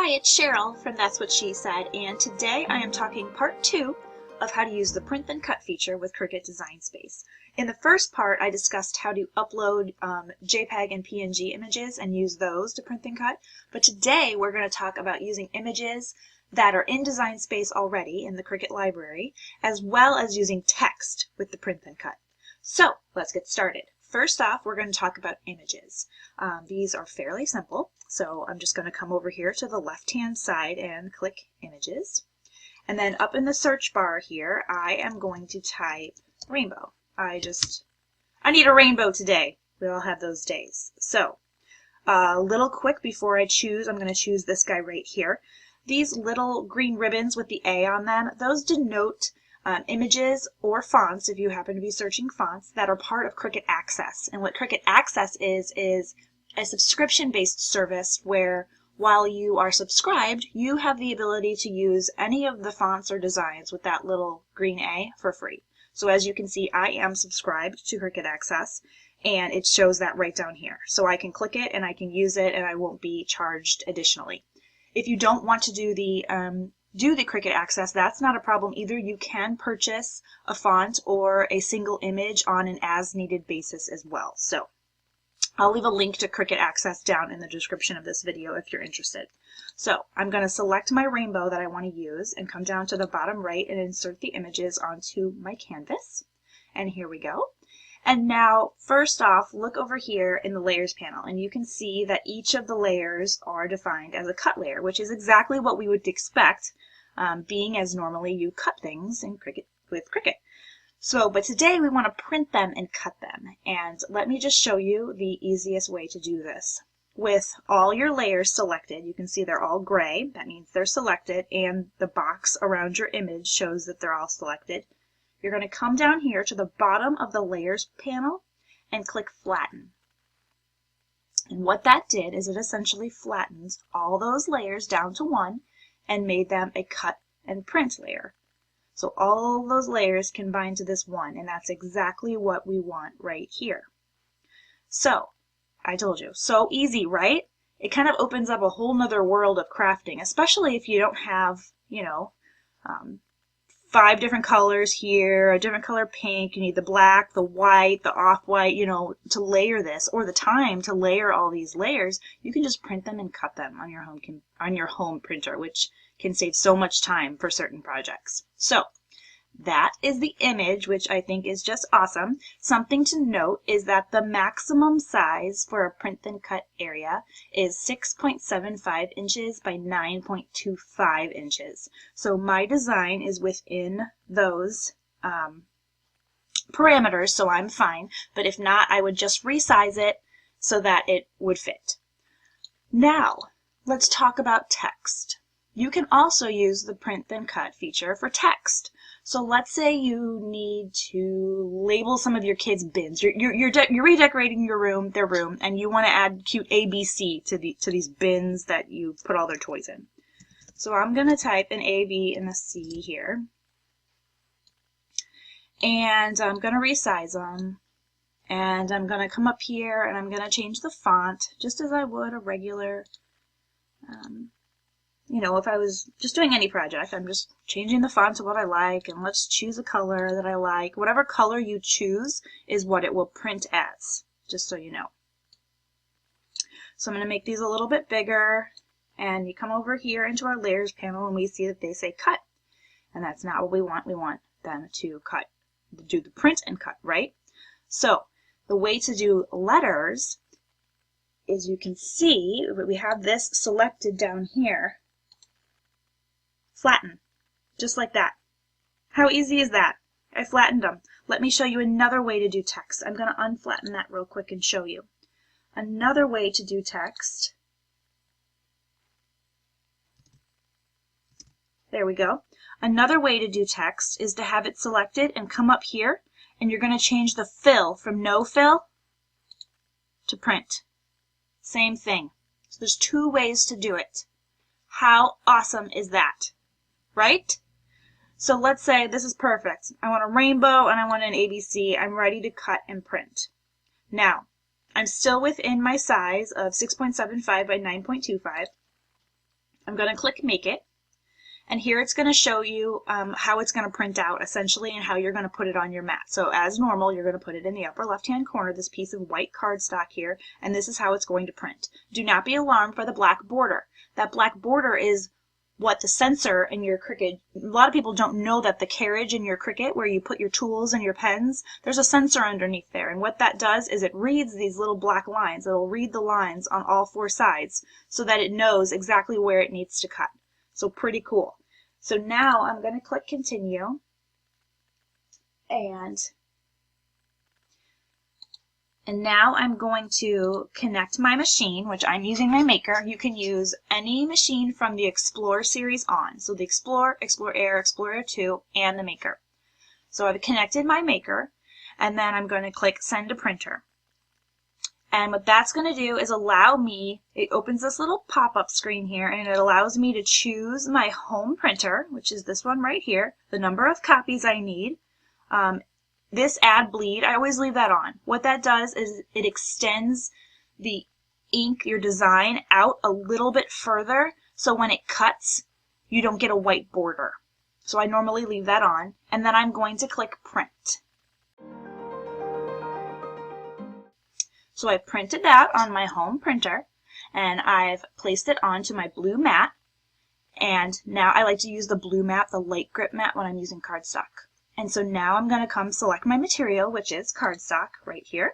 Hi, it's Cheryl from That's What She Said, and today I am talking part 2 of how to use the Print Then Cut feature with Cricut Design Space. In the first part, I discussed how to upload JPEG and PNG images and use those to print and cut, but today we're going to talk about using images that are in Design Space already in the Cricut library, as well as using text with the Print Then Cut. So let's get started. First off, we're going to talk about images. These are fairly simple, so I'm just going to come over here to the left-hand side and click Images. And then up in the search bar here, I am going to type rainbow. I need a rainbow today. We all have those days. So, a little quick before I choose, I'm going to choose this guy right here. These little green ribbons with the A on them, those denote images or fonts, if you happen to be searching fonts, that are part of Cricut Access. And what Cricut Access is a subscription-based service where while you are subscribed, you have the ability to use any of the fonts or designs with that little green A for free. So as you can see, I am subscribed to Cricut Access, and it shows that right down here. So I can click it and I can use it and I won't be charged additionally. If you don't want to do the Cricut Access, that's not a problem either. You can purchase a font or a single image on an as-needed basis as well. So I'll leave a link to Cricut Access down in the description of this video if you're interested. So I'm going to select my rainbow that I want to use and come down to the bottom right and insert the images onto my canvas. And here we go. And now, first off, look over here in the Layers panel, and you can see that each of the layers are defined as a cut layer, which is exactly what we would expect, being as normally you cut things in Cricut with Cricut. So, but today we want to print them and cut them, and let me just show you the easiest way to do this. With all your layers selected, you can see they're all gray, that means they're selected, and the box around your image shows that they're all selected. You're going to come down here to the bottom of the Layers panel and click Flatten. And what that did is it essentially flattened all those layers down to one and made them a cut and print layer. So all those layers combine to this one, and that's exactly what we want right here. So, I told you, so easy, right? It kind of opens up a whole nother world of crafting, especially if you don't have, 5 different colors here, a different color pink, you need the black, the white, the off-white, to layer this, or the time to layer all these layers. You can just print them and cut them on your home printer, which can save so much time for certain projects. So that is the image, which I think is just awesome. Something to note is that the maximum size for a print then cut area is 6.75 inches by 9.25 inches. So my design is within those parameters, so I'm fine. But if not, I would just resize it so that it would fit. Now, let's talk about text. You can also use the Print Then Cut feature for text. So let's say you need to label some of your kids' bins. You're redecorating their room, and you want to add cute ABC to these bins that you put all their toys in. So I'm going to type an A, B, and a C here. And I'm going to resize them. And I'm going to come up here and I'm going to change the font just as I would a regular if I was just doing any project, I'm just changing the font to what I like, and let's choose a color that I like. Whatever color you choose is what it will print as, just so you know. So I'm going to make these a little bit bigger, and you come over here into our Layers panel, and we see that they say cut. And that's not what we want. We want them to do the print and cut, right? So the way to do letters is you can see that we have this selected down here. Flatten, just like that. How easy is that? I flattened them. Let me show you another way to do text. I'm going to unflatten that real quick and show you. Another way to do text. There we go. Another way to do text is to have it selected and come up here, and you're going to change the fill from no fill to print. Same thing. So there's 2 ways to do it. How awesome is that? Right? So let's say this is perfect. I want a rainbow and I want an ABC. I'm ready to cut and print. Now, I'm still within my size of 6.75 by 9.25. I'm going to click Make It. And here it's going to show you how it's going to print out essentially and how you're going to put it on your mat. So as normal, you're going to put it in the upper left-hand corner, this piece of white cardstock here, and this is how it's going to print. Do not be alarmed for the black border. That black border is what the sensor in your Cricut, a lot of people don't know that the carriage in your Cricut where you put your tools and your pens, there's a sensor underneath there. And what that does is it reads these little black lines. It'll read the lines on all four sides so that it knows exactly where it needs to cut. So pretty cool. So now I'm going to click Continue, and now I'm going to connect my machine, which I'm using my Maker. You can use any machine from the Explore series on. So the Explore, Explore Air, Explore Air 2, and the Maker. So I've connected my Maker, and then I'm going to click Send to Printer. And what that's going to do is allow me, it opens this little pop-up screen here, and it allows me to choose my home printer, which is this one right here, the number of copies I need. This add bleed, I always leave that on. What that does is it extends the ink, your design, out a little bit further, so when it cuts, you don't get a white border. So I normally leave that on, and then I'm going to click Print. So I've printed that on my home printer, and I've placed it onto my blue mat. And now I like to use the blue mat, the light grip mat, when I'm using cardstock. And so now I'm going to come select my material, which is cardstock right here.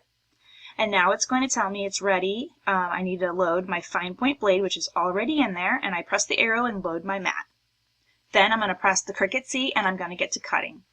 And now it's going to tell me it's ready. I need to load my fine point blade, which is already in there, and I press the arrow and load my mat. Then I'm going to press the Cricut C, and I'm going to get to cutting.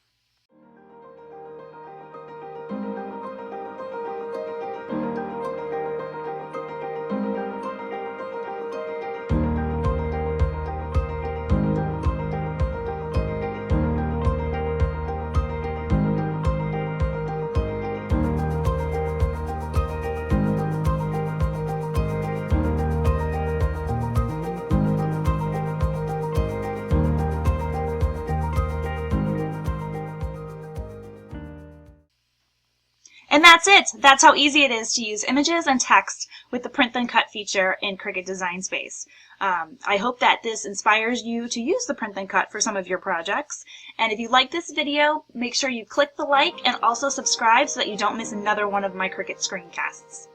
And that's it. That's how easy it is to use images and text with the Print Then Cut feature in Cricut Design Space. I hope that this inspires you to use the Print Then Cut for some of your projects. And if you like this video, make sure you click the like and also subscribe so that you don't miss another one of my Cricut screencasts.